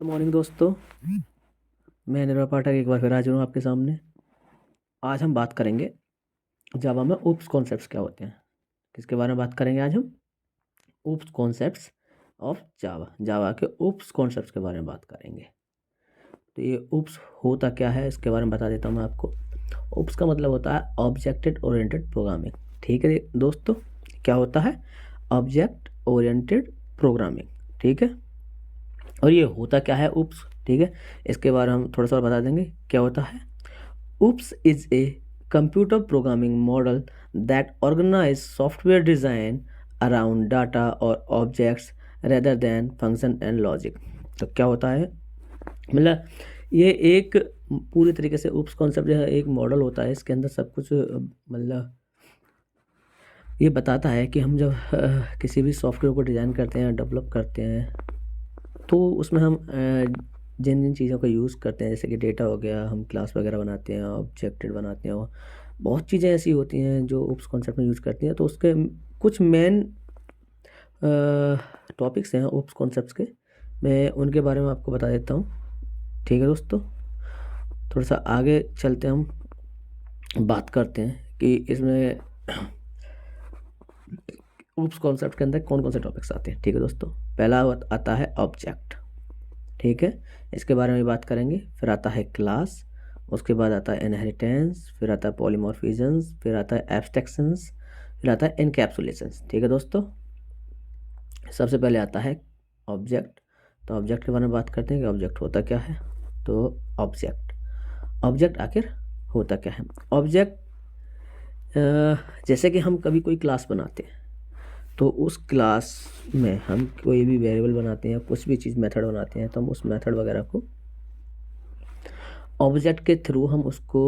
Good morning दोस्तों। मैं निर्मल पाठक एक बार फिर हाजिर हूँ आपके सामने। आज हम बात करेंगे जावा में ऊप्स कॉन्सेप्ट्स क्या होते हैं। किसके बारे में बात करेंगे आज हम? OOPs concepts of Java. Java के ऊप्स कॉन्सेप्ट्स के बारे में बात करेंगे। तो ये ऊप्स होता क्या है इसके बारे में बता देता हूँ मैं आपको। ऊप्स का मतलब होता है ऑब्जेक्ट ओरिएंटेड प्रोग्रामिंग। ठीक है दोस्तों, क्या होता है? Object oriented programming. ठीक है, और ये होता क्या है ऊप्स? ठीक है, इसके बारे में हम थोड़ा सा और बता देंगे क्या होता है। OOPs is a computer programming model that organize software design around data और objects rather than function and logic. तो क्या होता है, मतलब ये एक पूरी तरीके से ऊप्स कॉन्सेप्ट जो है एक मॉडल होता है। इसके अंदर सब कुछ मतलब ये बताता है कि हम जब किसी भी सॉफ्टवेयर को डिज़ाइन करते हैं, डेवलप करते हैं, तो उसमें हम जिन जिन चीज़ों का यूज़ करते हैं, जैसे कि डेटा हो गया, हम क्लास वगैरह बनाते हैं, ऑब्जेक्टेड बनाते हैं, और बहुत चीज़ें ऐसी होती हैं जो ऊप्स कॉन्सेप्ट में यूज़ करती हैं। तो उसके कुछ मेन टॉपिक्स हैं ऊप्स कॉन्सेप्ट्स के, मैं उनके बारे में आपको बता देता हूँ। ठीक है दोस्तों, थोड़ा सा आगे चलते हम बात करते हैं कि इसमें ऊप्स कॉन्सेप्ट के अंदर कौन कौन से टॉपिक्स आते हैं। ठीक है दोस्तों, पहला आता है ऑब्जेक्ट। ठीक है, इसके बारे में बात करेंगे। फिर आता है क्लास, उसके बाद आता है इनहेरिटेंस, फिर आता है पॉलीमॉर्फिज्म्स, फिर आता है एब्स्ट्रैक्शंस, फिर आता है इनकैप्सुलेशंस। ठीक है दोस्तों, सबसे पहले आता है ऑब्जेक्ट। तो ऑब्जेक्ट के बारे में बात करते हैं कि ऑब्जेक्ट होता क्या है। तो ऑब्जेक्ट आखिर होता क्या है। ऑब्जेक्ट जैसे कि हम कभी कोई क्लास बनाते हैं, तो उस क्लास में हम कोई भी वेरिएबल बनाते हैं, कुछ भी चीज़ मेथड बनाते हैं, तो हम उस मेथड वगैरह को ऑब्जेक्ट के थ्रू हम उसको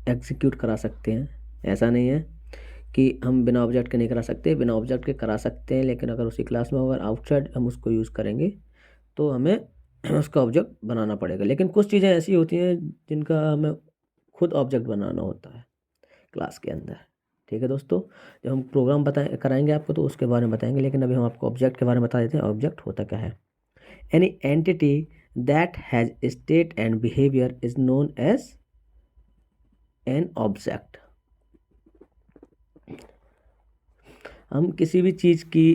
एग्जीक्यूट करा सकते हैं। ऐसा नहीं है कि हम बिना ऑब्जेक्ट के नहीं करा सकते, बिना ऑब्जेक्ट के करा सकते हैं, लेकिन अगर उसी क्लास में अगर आउटसाइड हम उसको यूज़ करेंगे तो हमें उसका ऑब्जेक्ट बनाना पड़ेगा। लेकिन कुछ चीज़ें ऐसी होती हैं जिनका हमें खुद ऑब्जेक्ट बनाना होता है क्लास के अंदर। ठीक है दोस्तों, जब हम प्रोग्राम कराएंगे आपको तो उसके बारे में बताएंगे, लेकिन अभी हम आपको ऑब्जेक्ट के बारे में बता देते हैं। ऑब्जेक्ट होता क्या है। Any entity that has state and behaviour is known as an object. हम किसी भी चीज़ की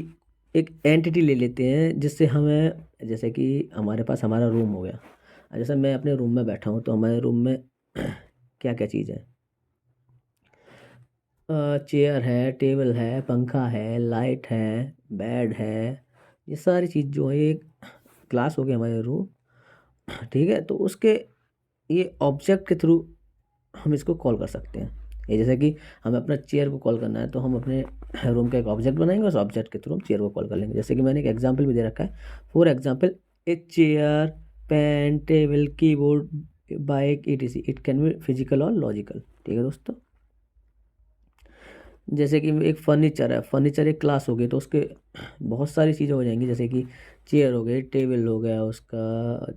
एक एंटिटी ले लेते हैं जिससे हमें, जैसे कि हमारे पास हमारा रूम हो गया। जैसे मैं अपने रूम में बैठा हूँ तो हमारे रूम में क्या क्या चीज़ है? चेयर है, टेबल है, पंखा है, लाइट है, बेड है। ये सारी चीज़ जो है एक क्लास हो गया हमारे रूम। ठीक है, तो उसके ये ऑब्जेक्ट के थ्रू हम इसको कॉल कर सकते हैं। ये जैसे कि हमें अपना चेयर को कॉल करना है तो हम अपने रूम का एक ऑब्जेक्ट बनाएंगे, उस ऑब्जेक्ट के थ्रू हम चेयर को कॉल कर लेंगे। जैसे कि मैंने एक एग्जांपल भी दे रखा है। For example, a chair, pen, table, keyboard, bike, etc, it can be physical और लॉजिकल। ठीक है दोस्तों, जैसे कि एक फर्नीचर है, फर्नीचर एक क्लास हो गई तो उसके बहुत सारी चीज़ें हो जाएंगी, जैसे कि चेयर हो गई, टेबल हो गया, उसका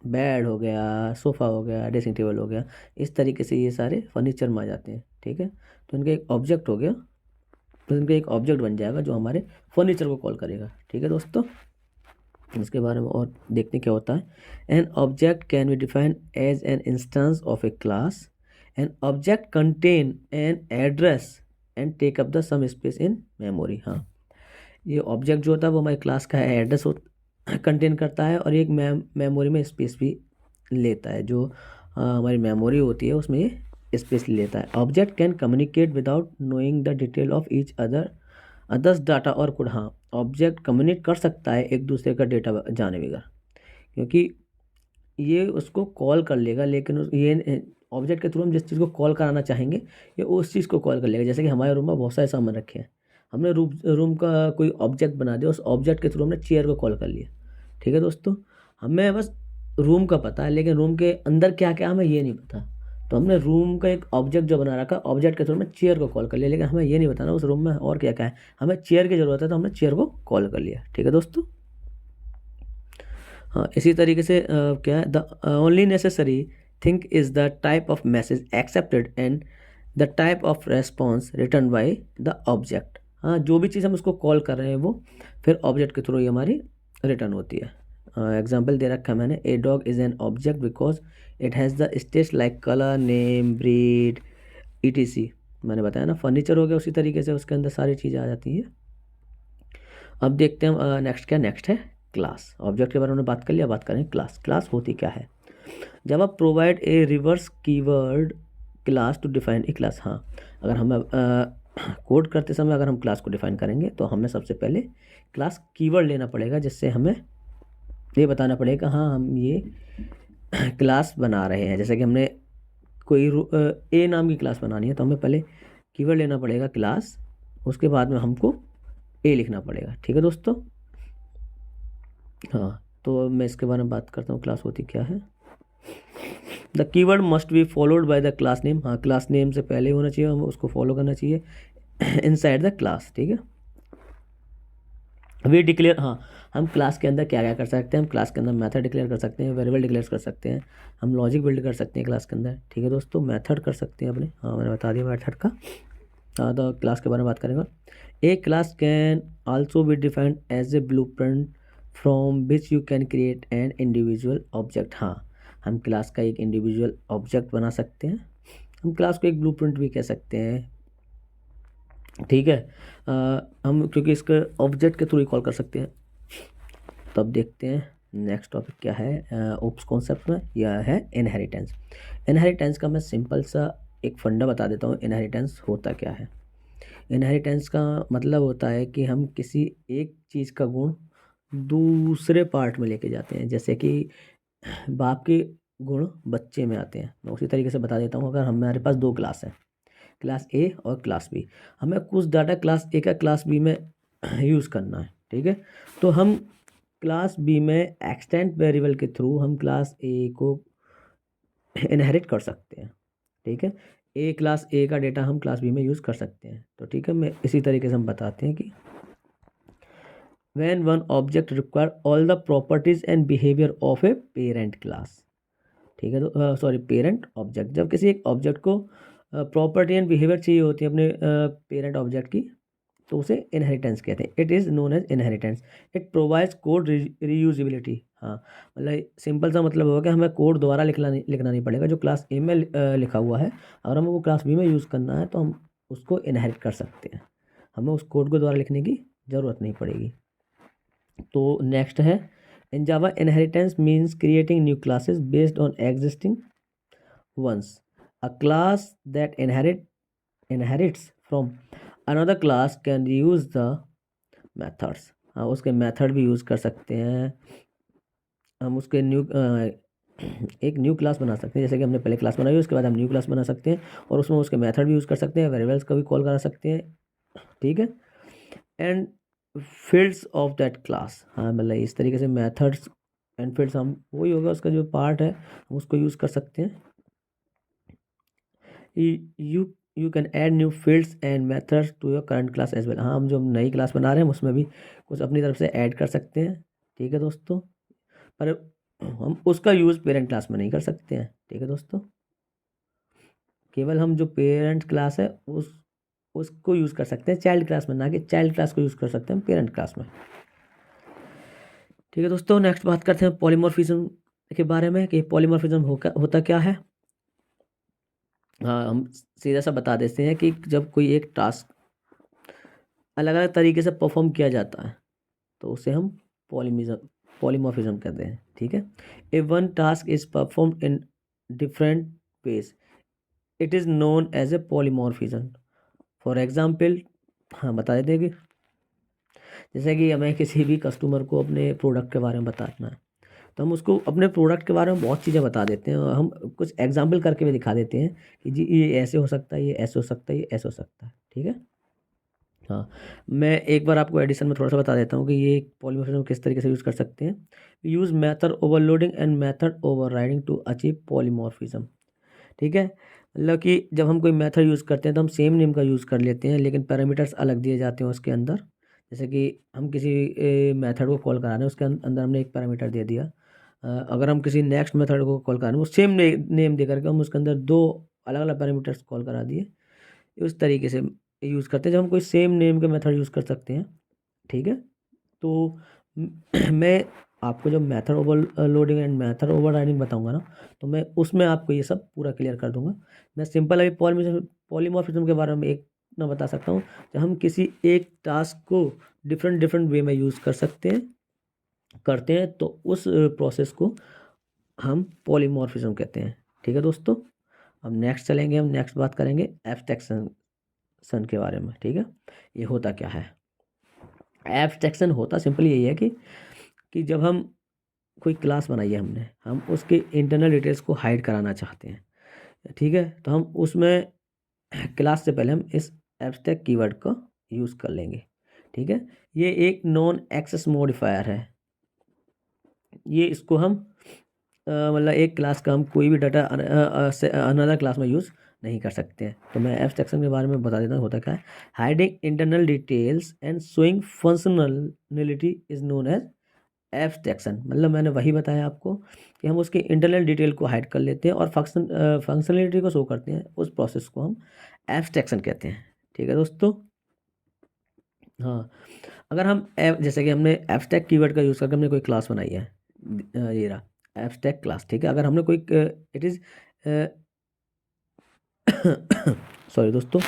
बेड हो गया, सोफ़ा हो गया, ड्रेसिंग टेबल हो गया। इस तरीके से ये सारे फर्नीचर में आ जाते हैं। ठीक है, तो इनका एक ऑब्जेक्ट हो गया, तो इनका एक ऑब्जेक्ट बन जाएगा जो हमारे फर्नीचर को कॉल करेगा। ठीक है दोस्तों, इसके बारे में और देखते क्या होता है। An object can be defined as an instance of a class. An object contain an address and take up the some space in memory. हाँ, ये ऑब्जेक्ट जो होता है वो हमारी क्लास का एड्रेस कंटेन करता है, और एक मेमोरी में स्पेस भी लेता है। जो हमारी मेमोरी होती है उसमें ये स्पेस लेता है। Object can communicate without knowing the detail of each others data और कोड। हाँ, ऑब्जेक्ट कम्युनिकेट कर सकता है एक दूसरे का डेटा जाने बगैर, क्योंकि ये उसको कॉल कर लेगा, लेकिन ये ऑब्जेक्ट के थ्रू हम जिस चीज़ को कॉल कराना चाहेंगे ये उस चीज़ को कॉल कर लेगा। जैसे कि हमारे रूम में बहुत सारे सामान रखे हैं, हमने रूम का कोई ऑब्जेक्ट बना दिया, उस ऑब्जेक्ट के थ्रू हमने चेयर को कॉल कर लिया। ठीक है दोस्तों, हमें बस रूम का पता है, लेकिन रूम के अंदर क्या क्या हमें ये नहीं पता। तो हमने रूम का एक ऑब्जेक्ट जो बना रखा, ऑब्जेक्ट के थ्रू हमने चेयर को कॉल कर लिया, लेकिन हमें ये नहीं बताना उस रूम में और क्या क्या है। हमें चेयर की ज़रूरत है तो हमने चेयर को कॉल कर लिया। ठीक है दोस्तों, हाँ, इसी तरीके से क्या है, the only necessary thing is the type of message accepted and the type of response return by the object. हाँ, जो भी चीज़ हम उसको कॉल कर रहे हैं वो फिर ऑब्जेक्ट के थ्रू ही हमारी रिटर्न होती है। एग्जाम्पल दे रखा है मैंने, a dog is an object because it has the states like colour, name, breed, etc. मैंने बताया ना, फर्नीचर हो गया उसी तरीके से उसके अंदर सारी चीज़ें आ जाती हैं। अब देखते हैं नेक्स्ट क्या, नेक्स्ट है क्लास। ऑब्जेक्ट के बारे में बात कर लिया, बात करें क्लास। क्लास होती क्या है? जब आप provide a reverse keyword class to define a class. हाँ, अगर हम कोड करते समय अगर हम क्लास को डिफाइन करेंगे तो हमें सबसे पहले क्लास कीवर्ड लेना पड़ेगा, जिससे हमें ये बताना पड़ेगा हाँ हम ये क्लास बना रहे हैं। जैसे कि हमने कोई ए नाम की क्लास बनानी है तो हमें पहले कीवर्ड लेना पड़ेगा क्लास, उसके बाद में हमको ए लिखना पड़ेगा। ठीक है दोस्तों। हाँ, तो मैं इसके बारे में बात करता हूँ, क्लास होती क्या है। The keyword must be followed by the class name. हाँ, क्लास नेम से पहले होना चाहिए, हमें उसको फॉलो करना चाहिए इनसाइड द क्लास। ठीक है। वी डिक्लेयर, हाँ हम क्लास के अंदर क्या क्या कर सकते हैं, हम क्लास के अंदर मेथड डिक्लेयर कर सकते हैं, वेरिएबल डिक्लेयर कर सकते हैं, हम लॉजिक बिल्ड कर सकते हैं क्लास के अंदर। ठीक है दोस्तों, मेथड कर सकते हैं अपने, हाँ मैंने बता दिया मेथड का। तो क्लास के बारे में बात करेंगे। A class can also be defined as a blueprint from which you can create an individual object. हाँ, हम क्लास का एक इंडिविजुअल ऑब्जेक्ट बना सकते हैं, हम क्लास को एक ब्लूप्रिंट भी कह सकते हैं। ठीक है, हम क्योंकि इसके ऑब्जेक्ट के थ्रू ही कॉल कर सकते हैं। तो अब देखते हैं नेक्स्ट टॉपिक क्या है ओप्स कॉन्सेप्ट में, यह है इनहेरिटेंस। इनहेरिटेंस का मैं सिंपल सा एक फंडा बता देता हूँ। इनहेरिटेंस होता क्या है? इनहेरिटेंस का मतलब होता है कि हम किसी एक चीज़ का गुण दूसरे पार्ट में लेके जाते हैं। जैसे कि बाप के गुण बच्चे में आते हैं। मैं उसी तरीके से बता देता हूँ। अगर हमारे पास दो क्लास हैं, क्लास ए और क्लास बी, हमें कुछ डाटा क्लास ए का क्लास बी में यूज़ करना है। ठीक है, तो हम क्लास बी में एक्सटेंट वेरिएबल के थ्रू हम क्लास ए को इनहेरिट कर सकते हैं। ठीक है, ए क्लास ए का डेटा हम क्लास बी में यूज़ कर सकते हैं। तो ठीक है, मैं इसी तरीके से हम बताते हैं कि when one object require all the properties and behavior of a parent class। ठीक है, तो सॉरी पेरेंट ऑब्जेक्ट, जब किसी एक ऑब्जेक्ट को प्रॉपर्टी एंड बिहेवियर चाहिए होती है अपने पेरेंट ऑब्जेक्ट की, तो उसे इनहेरिटेंस कहते हैं। It is known as inheritance. It provides code reusability. हाँ, मतलब सिंपल सा मतलब होगा कि हमें कोड दोबारा लिखना नहीं पड़ेगा। जो क्लास ए में लिखा हुआ है, अगर हमें वो क्लास बी में यूज़ करना है तो हम उसको इनहेरिट कर सकते हैं, हमें उस कोड को दोबारा लिखने की ज़रूरत नहीं पड़ेगी। तो नेक्स्ट है, in Java inheritance means creating new classes based on existing ones। A class that inherits from another class can use the methods। हाँ, उसके मेथड भी यूज़ कर सकते हैं हम। उसके एक न्यू क्लास बना सकते हैं। जैसे कि हमने पहले क्लास बनाई, उसके बाद हम न्यू क्लास बना सकते हैं और उसमें उसके मेथड भी यूज़ कर सकते हैं, वेरिएबल्स का भी कॉल करा सकते हैं। ठीक है, and fields of that class. हाँ, मतलब इस तरीके से मेथड्स एंड फील्ड्स, हम वही होगा उसका जो पार्ट है हम उसको यूज़ कर सकते हैं। You can add new fields and methods to your current class as well. हाँ, हम जो नई क्लास बना रहे हैं उसमें भी कुछ अपनी तरफ से ऐड कर सकते हैं। ठीक है दोस्तों, पर हम उसका यूज़ पेरेंट क्लास में नहीं कर सकते हैं। ठीक है दोस्तों, केवल हम जो पेरेंट क्लास है उसको यूज़ कर सकते हैं चाइल्ड क्लास में, ना कि चाइल्ड क्लास को यूज़ कर सकते हैं पेरेंट क्लास में। ठीक है दोस्तों, नेक्स्ट बात करते हैं पॉलीमॉर्फिज्म के बारे में कि पॉलीमॉर्फिज्म होता क्या है। हाँ, हम सीधा सा बता देते हैं कि जब कोई एक टास्क अलग अलग तरीके से परफॉर्म किया जाता है तो उसे हम पॉलीमॉर्फिज्म कहते हैं। ठीक है, a one task is performed in different ways, it is known as a polymorphism. For example, हाँ बता देते हैं कि जैसे कि हमें किसी भी कस्टमर को अपने प्रोडक्ट के बारे में बताना है तो हम उसको अपने प्रोडक्ट के बारे में बहुत चीज़ें बता देते हैं और हम कुछ एग्जाम्पल करके भी दिखा देते हैं कि जी ये ऐसे हो सकता है, ये ऐसे हो सकता है, ये ऐसे हो सकता है। ठीक है, हाँ मैं एक बार आपको एडिशन में थोड़ा सा बता देता हूँ कि ये पॉलीमॉर्फिज्म किस तरीके से यूज़ कर सकते हैं। Use method overloading and method overriding to achieve polymorphism. ठीक है, मतलब कि जब हम कोई मेथड यूज़ करते हैं तो हम सेम नेम का यूज़ कर लेते हैं लेकिन पैरामीटर्स अलग दिए जाते हैं उसके अंदर। जैसे कि हम किसी मेथड को कॉल करा रहे हैं, उसके अंदर हमने एक पैरामीटर दे दिया। अगर हम किसी नेक्स्ट मेथड को कॉल करा रहे हैं, वो सेम नेम दे करके हम उसके अंदर दो अलग अलग पैरामीटर्स कॉल करा दिए। उस तरीके से यूज़ करते हैं जब हम कोई सेम नेम के मेथड यूज़ कर सकते हैं। ठीक है, तो मैं आपको जब method overloading and method overriding बताऊंगा ना, तो मैं उसमें आपको ये सब पूरा क्लियर कर दूंगा। मैं सिंपल अभी पॉलीमॉर्फिज्म के बारे में एक ना बता सकता हूँ, जब हम किसी एक टास्क को डिफरेंट डिफरेंट वे में यूज़ करते हैं तो उस प्रोसेस को हम पॉलीमॉर्फिज्म कहते हैं। ठीक है दोस्तों, अब नेक्स्ट चलेंगे, हम नेक्स्ट बात करेंगे एब्स्ट्रैक्शन के बारे में। ठीक है, ये होता क्या है? एब्स्ट्रैक्शन होता सिंपली यही है कि जब हम कोई क्लास बनाई है हमने, हम उसके इंटरनल डिटेल्स को हाइड कराना चाहते हैं। ठीक है, तो हम उसमें क्लास से पहले हम इस एब्स्ट्रैक्ट कीवर्ड का यूज़ कर लेंगे। ठीक है, ये एक नॉन एक्सेस मॉडिफायर है। ये इसको हम मतलब एक क्लास का हम कोई भी डाटा अनदर क्लास में यूज़ नहीं कर सकते हैं। तो मैं एब्स्ट्रैक्शन के बारे में बता देता हूँ होता क्या है। Hiding internal details and showing functionality is known as abstraction. मतलब मैंने वही बताया आपको कि हम उसके इंटरनल डिटेल को हाइड कर लेते हैं और फंक्शनलिटी को शो करते हैं। उस प्रोसेस को हम एब्स्ट्रैक्शन कहते हैं। ठीक है दोस्तों, हाँ, अगर हम जैसे कि हमने एब्स्ट्रैक्ट कीवर्ड का यूज़ करके हमने कोई क्लास बनाई है, ये रहा एब्स्ट्रैक्ट क्लास। ठीक है, अगर हमने कोई इट इज़ सॉरी दोस्तों,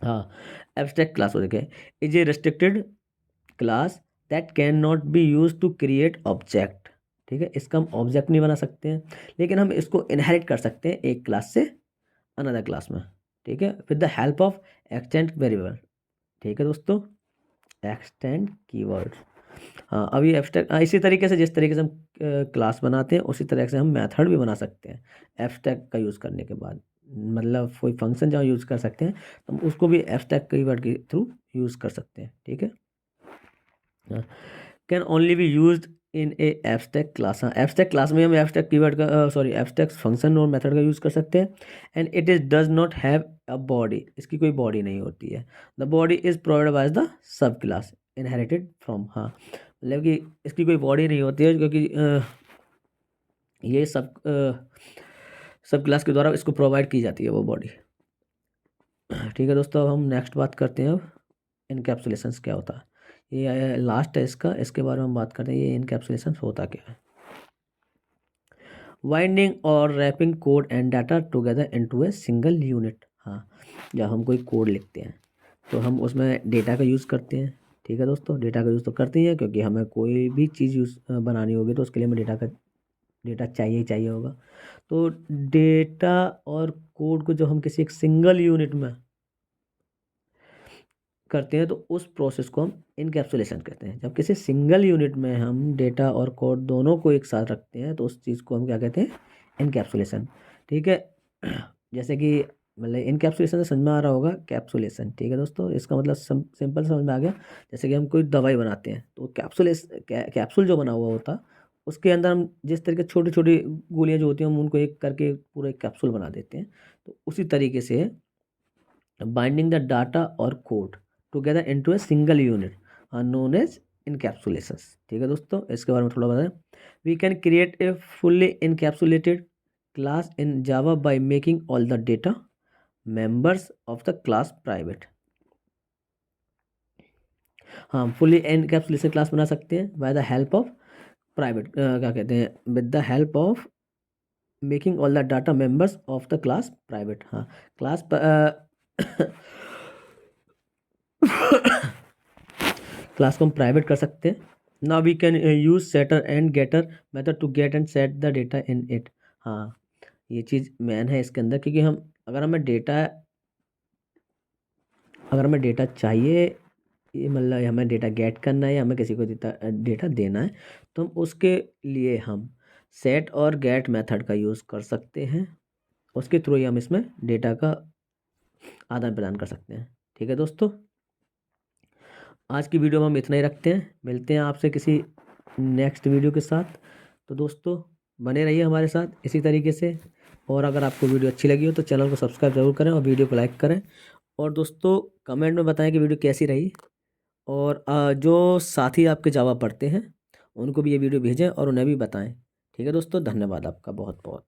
हाँ, एब्स्ट्रैक्ट क्लास हो देखे is a restricted class that can not be use to create object. ठीक है, इसका हम ऑब्जेक्ट नहीं बना सकते हैं, लेकिन हम इसको इनहेरिट कर सकते हैं एक क्लास से अनदर क्लास में। ठीक है, with the help of extend variable. ठीक है दोस्तों, एक्सटेंड कीवर्ड। हाँ, अभी एब्स्ट्रैक्ट इसी तरीके से जिस तरीके से हम क्लास बनाते हैं उसी तरह से हम मेथड भी बना सकते हैं एब्स्ट्रैक्ट का यूज़ करने के बाद। मतलब कोई फंक्शन जहाँ यूज़ कर सकते हैं तो हम उसको भी एब्स्ट्रैक्ट कीवर्ड के थ्रू यूज़ कर सकते हैं। ठीक है, can only be used in A abstract class. हाँ, एब्स्ट्रैक्ट क्लास में हम एब्स्ट्रैक्ट कीवर्ड का एब्स्ट्रैक्ट फंक्शन और मेथड का यूज़ कर सकते हैं। And it is does not have a body, इसकी कोई बॉडी नहीं होती है। The body is provided by the sub class inherited from. हाँ, मतलब कि इसकी कोई बॉडी नहीं होती है, क्योंकि ये सब क्लास के द्वारा इसको प्रोवाइड की जाती है वो बॉडी। ठीक है दोस्तों, अब हम नेक्स्ट बात करते हैं अब इनकैप्सुलेशंस क्या होता है। ये लास्ट है इसके बारे में हम बात करते हैं, ये इनकैप्सुलेशन होता क्या है। वाइंडिंग और wrapping code and data together into a single unit. हाँ, जब हम कोई कोड लिखते हैं तो हम उसमें डेटा का यूज़ करते हैं। ठीक है दोस्तों, डेटा का यूज़ तो करते ही हैं, क्योंकि हमें कोई भी चीज़ बनानी होगी तो उसके लिए हमें डेटा चाहिए ही चाहिए होगा। तो डेटा और कोड को जब हम किसी एक सिंगल यूनिट में करते हैं तो उस प्रोसेस को हम इनकैप्सुलेशन कहते हैं। जब किसी सिंगल यूनिट में हम डेटा और कोड दोनों को एक साथ रखते हैं तो उस चीज़ को हम क्या कहते हैं? इनकैप्सुलेशन। ठीक है, जैसे कि मतलब इनकैप्सुलेशन से समझ में आ रहा होगा कैप्सुलेशन। ठीक है दोस्तों, इसका मतलब सिंपल समझ में आ गया। जैसे कि हम कोई दवाई बनाते हैं तो कैप्सूल जो बना हुआ होता उसके अंदर हम जिस तरीके छोटी छोटी गोलियाँ जो होती हैं हम उनको एक करके पूरा एक कैप्सूल बना देते हैं। तो उसी तरीके से बाइंडिंग द डाटा और code together into a single unit are known as encapsulations. ठीक है दोस्तों, इसके बारे में थोड़ा बताएं। We can create a fully encapsulated class in Java by making all the data members of the class private. हाँ, फुल्ली इनकैप्सुलेशन क्लास बना सकते हैं by the help of private, क्या कहते हैं, with the help of making all the data members of the class private. हाँ, class class को हम प्राइवेट कर सकते हैं। Now we can use setter and getter method to get and set the data in it. हाँ, ये चीज़ main है इसके अंदर, क्योंकि हम अगर हमें डेटा चाहिए, ये मतलब हमें डेटा गेट करना है या हमें किसी को डेटा देना है, तो हम उसके लिए हम सेट और गेट मेथड का यूज़ कर सकते हैं। उसके थ्रू ही हम इसमें डेटा का आदान प्रदान कर सकते हैं। ठीक है दोस्तों, आज की वीडियो में हम इतना ही रखते हैं, मिलते हैं आपसे किसी नेक्स्ट वीडियो के साथ। तो दोस्तों बने रहिए हमारे साथ इसी तरीके से, और अगर आपको वीडियो अच्छी लगी हो तो चैनल को सब्सक्राइब जरूर करें और वीडियो को लाइक करें। और दोस्तों कमेंट में बताएं कि वीडियो कैसी रही, और जो साथी आपके जावा पढ़ते हैं उनको भी ये वीडियो भेजें और उन्हें भी बताएं। ठीक है दोस्तों, धन्यवाद आपका बहुत बहुत।